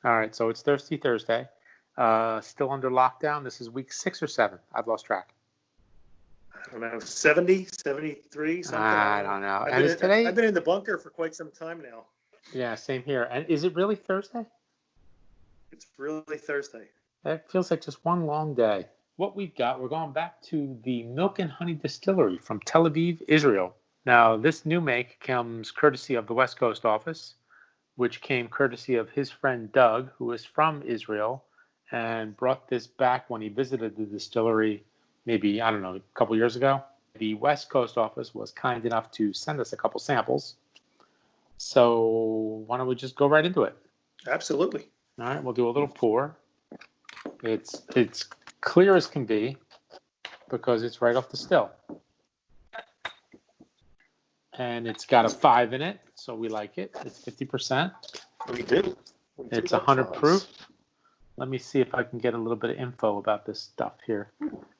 All right, so it's Thirsty Thursday. Still under lockdown. This is week 6 or 7. I've lost track. I don't know, 70, 73, something. I don't know. I've been in the bunker for quite some time now. Yeah, same here. And is it really Thursday? It's really Thursday. That feels like just one long day. What we've got, we're going back to the Milk and Honey Distillery from Tel Aviv, Israel. Now, this new make comes courtesy of the West Coast office, which came courtesy of his friend Doug, who is from Israel, and brought this back when he visited the distillery maybe, I don't know, a couple years ago. The West Coast office was kind enough to send us a couple samples. So why don't we just go right into it? Absolutely. All right, we'll do a little pour. It's clear as can be because it's right off the still. And it's got a 5 in it, so we like it. It's 50%. We do. It's 100 proof. Let me see if I can get a little bit of info about this stuff here.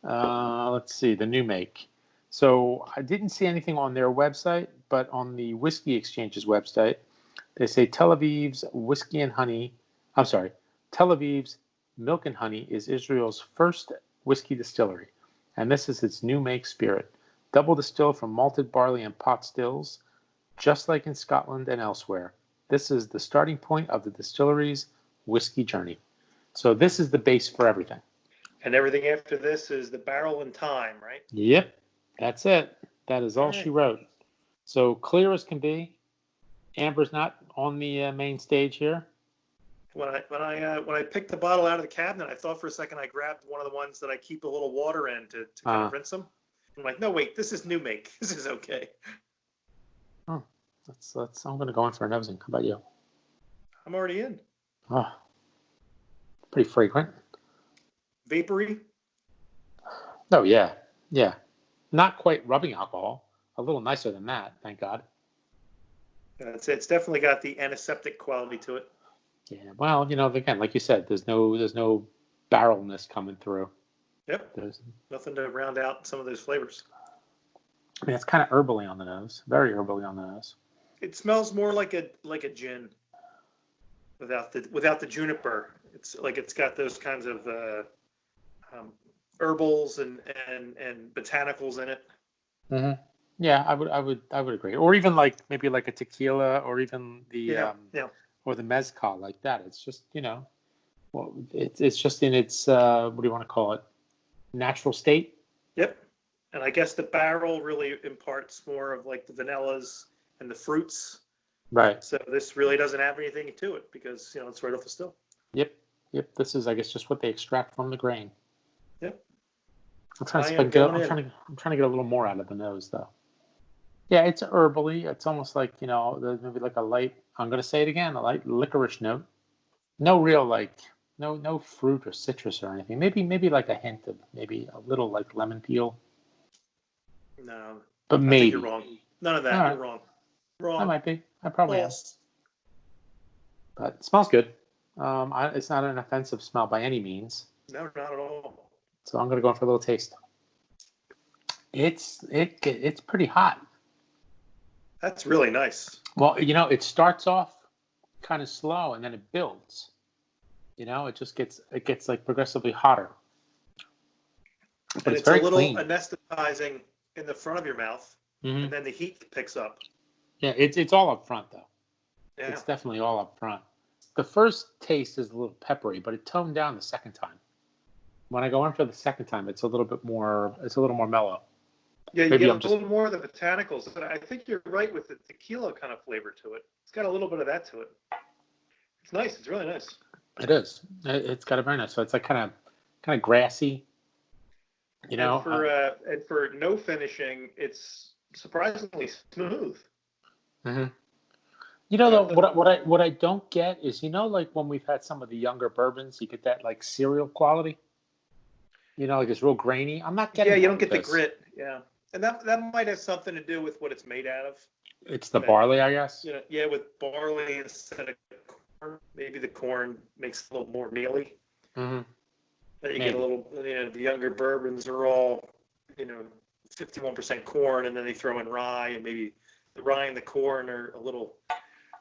Let's see, the new make. So I didn't see anything on their website, but on the Whiskey Exchange's website, they say Tel Aviv's Milk and Honey is Israel's first whiskey distillery, and this is its new make spirit. Double distilled from malted barley and pot stills, just like in Scotland and elsewhere. This is the starting point of the distillery's whiskey journey. So this is the base for everything. And everything after this is the barrel and time, right? Yep, that's it. That is all she wrote. So clear as can be. Amber's not on the main stage here. When I picked the bottle out of the cabinet, I thought for a second I grabbed one of the ones that I keep a little water in to kind of rinse them. I'm like, no, wait, this is new make. This is okay. Oh, I'm going to go in for a nosing. How about you? I'm already in. Oh, pretty fragrant. Vapory? Oh, yeah. Yeah. Not quite rubbing alcohol. A little nicer than that, thank God. It's definitely got the antiseptic quality to it. Yeah, well, again, like you said, there's no barrelness coming through. Yep. There's nothing to round out some of those flavors. I mean, it's kind of herbally on the nose, very herbally on the nose. It smells more like a gin, without the juniper. It's like it's got those kinds of herbals and botanicals in it. Mm-hmm. Yeah, I would agree. Or even like maybe like a tequila, or even the or the mezcal, like that. It's just it's just in its what do you want to call it? Natural state. Yep. And I guess the barrel really imparts more of like the vanillas and the fruits. Right. So this really doesn't have anything to it because it's right off the still. Yep. This is, I guess, just what they extract from the grain. Yep. I'm trying to get a little more out of the nose though. Yeah, it's herbally. It's almost like there's maybe like a light. I'm gonna say it again, a light licorice note. No real no fruit or citrus or anything. Maybe like a hint of maybe a little like lemon peel. No, but maybe I think you're wrong. None of that. Right. You're wrong. I might be. I probably am. But it smells good. It's not an offensive smell by any means. No, not at all. So I'm gonna go in for a little taste. It's pretty hot. That's really nice. Well, it starts off kind of slow and then it builds. It gets like progressively hotter. But it's very a little clean. Anesthetizing in the front of your mouth, and then the heat picks up. Yeah, it's all up front though. Yeah. It's definitely all up front. The first taste is a little peppery, but it toned down the second time. When I go in for the second time, it's a little more mellow. Yeah, you get a little more of the botanicals. But I think you're right with the tequila kind of flavor to it. It's got a little bit of that to it. It's nice. It's really nice. It is. It's got a very nice. So it's like kind of grassy. And for no finishing, it's surprisingly smooth. Mm-hmm. Though, what I don't get is like when we've had some of the younger bourbons, you get that like cereal quality. Like it's real grainy. I'm not getting. Yeah, you don't get the grit. Yeah. And that might have something to do with what it's made out of. It's the barley, I guess. Yeah, with barley instead of corn. Maybe the corn makes it a little more mealy. Mm-hmm. Then you get a little, the younger bourbons are all, 51% corn, and then they throw in rye, and maybe the rye and the corn are a little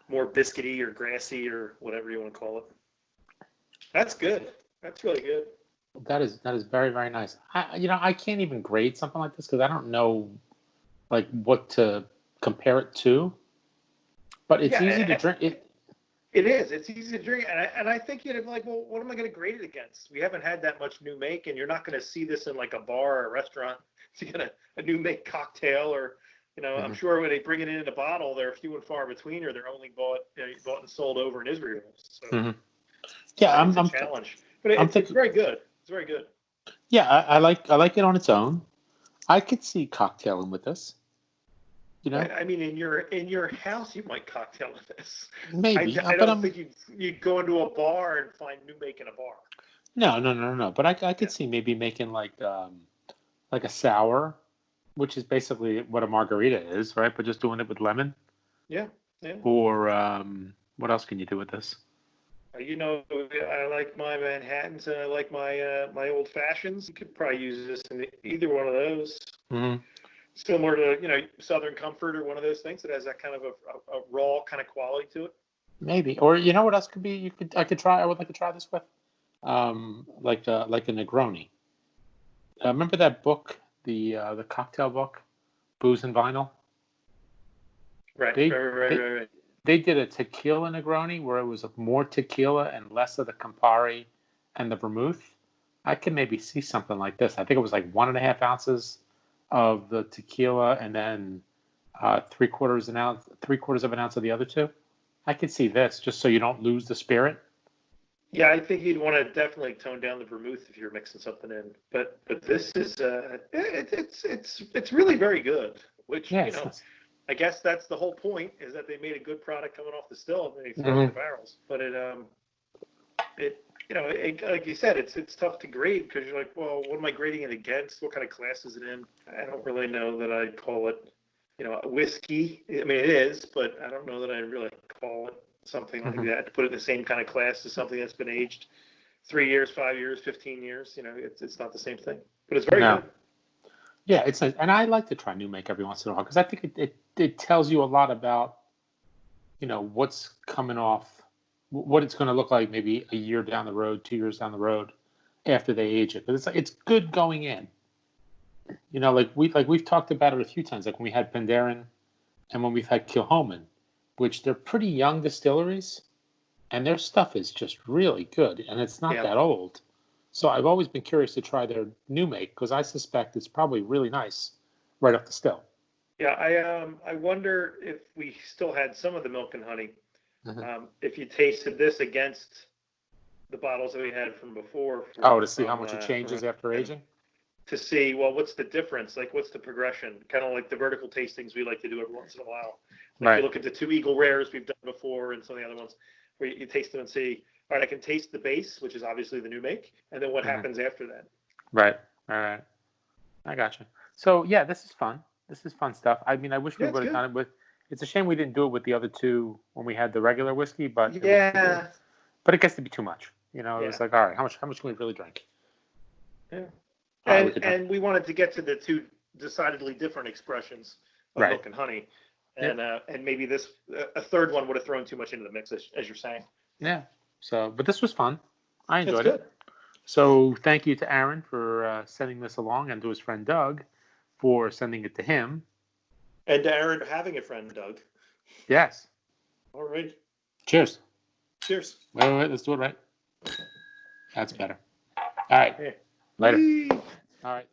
more biscuity or grassy or whatever you want to call it. That's good. That's really good. That is very, very nice. I can't even grade something like this because I don't know like what to compare it to. But it's easy to drink. It is. It's easy to drink, and I think you'd be like, well, what am I going to grade it against? We haven't had that much new make, and you're not going to see this in like a bar or a restaurant to get a new make cocktail, or I'm sure when they bring it in a bottle, they're few and far between, or they're only bought and sold over in Israel. So yeah, it's a challenge, but it's very good. It's very good. Yeah, I like it on its own. I could see cocktailing with this. I mean, in your house, you might cocktail with this. Maybe. I don't think you'd go into a bar and find new make in a bar. No. But I could see maybe making like a sour, which is basically what a margarita is, right? But just doing it with lemon. Yeah. Or what else can you do with this? I like my Manhattans and I like my old fashions. You could probably use this in either one of those. Mm-hmm. Similar to Southern Comfort or one of those things that has that kind of a raw kind of quality to it. Maybe, or what else could be? I would like to try this with, like a Negroni. Remember that book, the cocktail book, Booze and Vinyl? Right. They did a tequila Negroni where it was more tequila and less of the Campari and the vermouth. I could maybe see something like this. I think it was like 1.5 ounces of the tequila and then 3/4 of an ounce of the other two. I could see this just so you don't lose the spirit. Yeah, I think you'd want to definitely tone down the vermouth if you're mixing something in. But this is it's really very good. Which I guess that's the whole point, is that they made a good product coming off the still and they throw it in the barrels. But like you said, it's tough to grade because you're like, well, what am I grading it against? What kind of class is it in? I don't really know that I'd call it, a whiskey. I mean, it is, but I don't know that I really call it something like that. To put it in the same kind of class as something that's been aged 3 years, 5 years, 15 years. It's not the same thing, but it's very good. Yeah, it's nice, and I like to try new make every once in a while because I think it tells you a lot about, what's coming off, what it's going to look like maybe a year down the road, 2 years down the road, after they age it. But it's good going in. We've talked about it a few times, like when we had Penderyn and when we've had Kilhoman, which they're pretty young distilleries, and their stuff is just really good, and it's not that old. So I've always been curious to try their new make because I suspect it's probably really nice right off the still. Yeah, I wonder if we still had some of the Milk and Honey. If you tasted this against the bottles that we had from before. To see how much it changes after aging? To see, well, what's the difference? Like, what's the progression? Kind of like the vertical tastings we like to do every once in a while. Like, you look at the 2 Eagle Rares we've done before and some of the other ones where you taste them and see, all right, I can taste the base, which is obviously the new make, and then what happens after that. Right. All right. I gotcha. So, yeah, this is fun. This is fun stuff. I mean, I wish we would have done it with. It's a shame we didn't do it with the other two when we had the regular whiskey, but but it gets to be too much. It was like, all right, how much can we really drink? Yeah. And we wanted to get to the two decidedly different expressions of Milk and Honey, and maybe this a third one would have thrown too much into the mix, as you're saying. Yeah. So, but this was fun. I enjoyed it. So, thank you to Aaron for sending this along, and to his friend Doug for sending it to him. And to Aaron having a friend, Doug. Yes. All right. Cheers. Cheers. Wait. Let's do it right. That's better. All right. Later. All right.